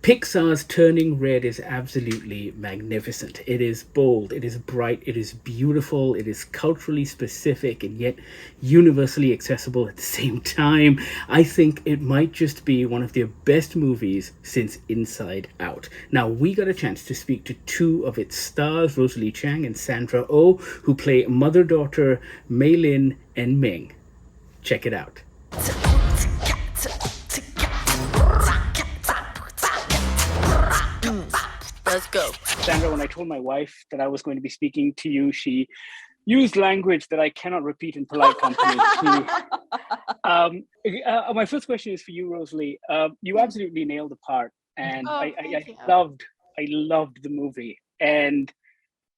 Pixar's Turning Red is absolutely magnificent. It is bold, it is bright, it is beautiful, it is culturally specific and yet universally accessible at the same time. I think it might just be one of their best movies since Inside Out. Now, we got a chance to speak to two of its stars, Rosalie Chiang and Sandra Oh, who play mother-daughter Mei Lin and Ming. Check it out. Let's go. Sandra, when I told my wife that I was going to be speaking to you, she used language that I cannot repeat in polite company. My first question is for you, Rosalie. You absolutely nailed the part, and I loved the movie. And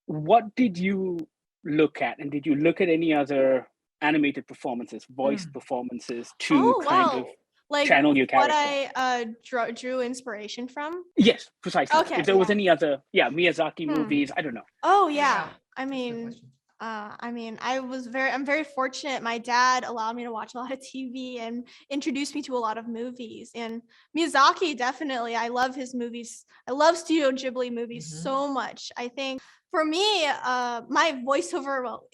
what did you look at? And did you look at any other animated performances, voice performances to kind of like channel your character? What I drew inspiration from? Yes, precisely. Okay, if there was any other, Miyazaki movies, I don't know. Oh yeah. I'm very fortunate. My dad allowed me to watch a lot of TV and introduced me to a lot of movies. And Miyazaki, definitely, I love his movies. I love Studio Ghibli movies so much. I think for me, my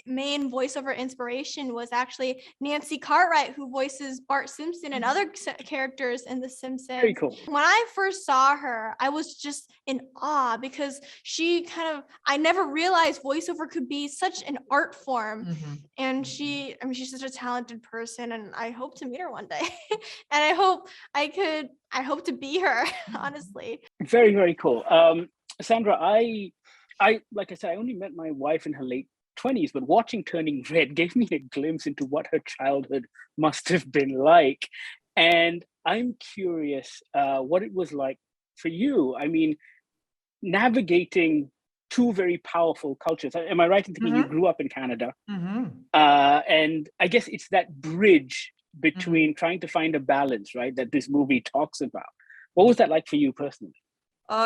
main voiceover inspiration was actually Nancy Cartwright, who voices Bart Simpson and other characters in The Simpsons. Very cool. When I first saw her, I was just in awe because I never realized voiceover could be such an art form. And she's such a talented person, and I hope to meet her one day. And I hope to be her, honestly. Very, very cool. Sandra, I like I said, I only met my wife in her late 20s, but watching Turning Red gave me a glimpse into what her childhood must have been like. And I'm curious what it was like for you. I mean, navigating two very powerful cultures. Am I right in thinking you grew up in Canada? And I guess it's that bridge between trying to find a balance, right, that this movie talks about. What was that like for you personally?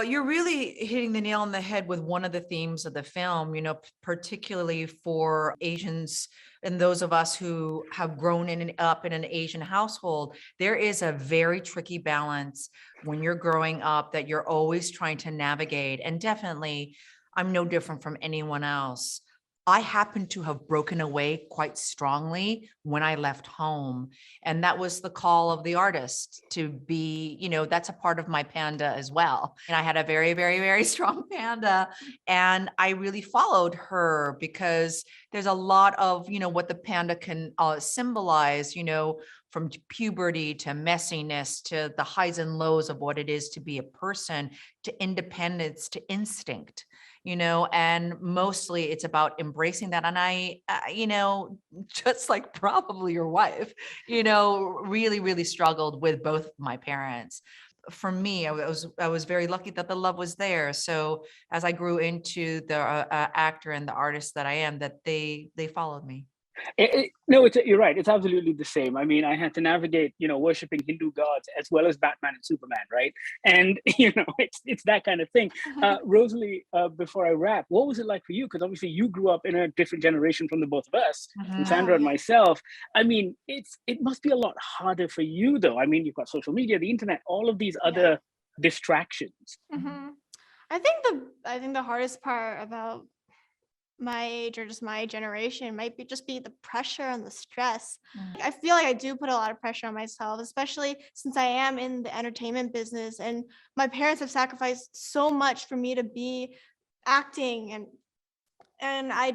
You're really hitting the nail on the head with one of the themes of the film, particularly for Asians and those of us who have grown up in an Asian household. There is a very tricky balance when you're growing up that you're always trying to navigate. And definitely, I'm no different from anyone else. I happen to have broken away quite strongly when I left home. And that was the call of the artist to be, that's a part of my panda as well. And I had a very, very, very strong panda. And I really followed her because there's a lot of, what the panda can symbolize, from puberty to messiness to the highs and lows of what it is to be a person, to independence, to instinct. And mostly it's about embracing that. And I, just like probably your wife, really, really struggled with both my parents. For me, I was very lucky that the love was there. So as I grew into the actor and the artist that I am, that they followed me. You're right. It's absolutely the same. I mean, I had to navigate, worshiping Hindu gods as well as Batman and Superman, right? And it's that kind of thing. Rosalie, before I wrap, what was it like for you? Because obviously you grew up in a different generation from the both of us, from Sandra and myself. I mean, it must be a lot harder for you, though. I mean, you've got social media, the internet, all of these other distractions. I think the hardest part about my age or just my generation might be the pressure and the stress. I feel like I do put a lot of pressure on myself, especially since I am in the entertainment business, and my parents have sacrificed so much for me to be acting, and I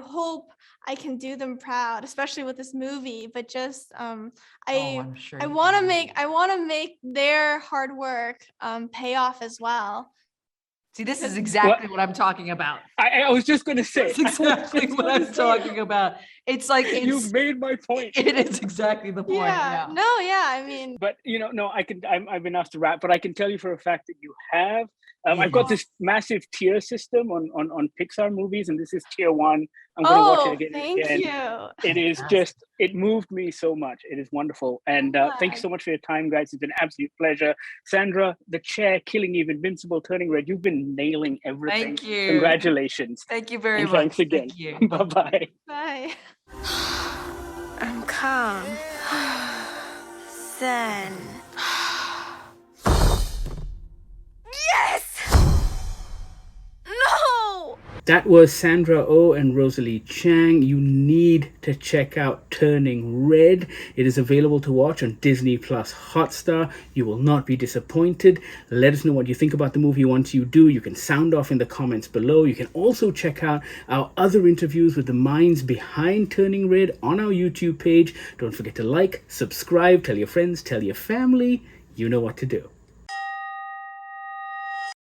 hope I can do them proud, especially with this movie. But just I want to make their hard work pay off as well. See, this is exactly what I'm talking about. I was just going to say. That's exactly what I'm talking about. It's like you've made my point. It is exactly the point. Yeah. Yeah. No, yeah. I mean, but I've been asked to wrap, but I can tell you for a fact that you have. I've got this massive tier system on Pixar movies, and this is tier 1. I'm going to watch it again. Thank you. It is it moved me so much. It is wonderful. And thank you so much for your time, guys. It's been an absolute pleasure. Sandra, The Chair, Killing Eve, Invincible, Turning Red. You've been nailing everything. Thank you. Congratulations. Thank you very much. Thanks again. Thank you. Bye-bye. Bye. I'm calm. Zen. That was Sandra Oh and Rosalie Chiang. You need to check out Turning Red. It is available to watch on Disney Plus Hotstar. You will not be disappointed. Let us know what you think about the movie once you do. You can sound off in the comments below. You can also check out our other interviews with the minds behind Turning Red on our YouTube page. Don't forget to like, subscribe, tell your friends, tell your family. You know what to do.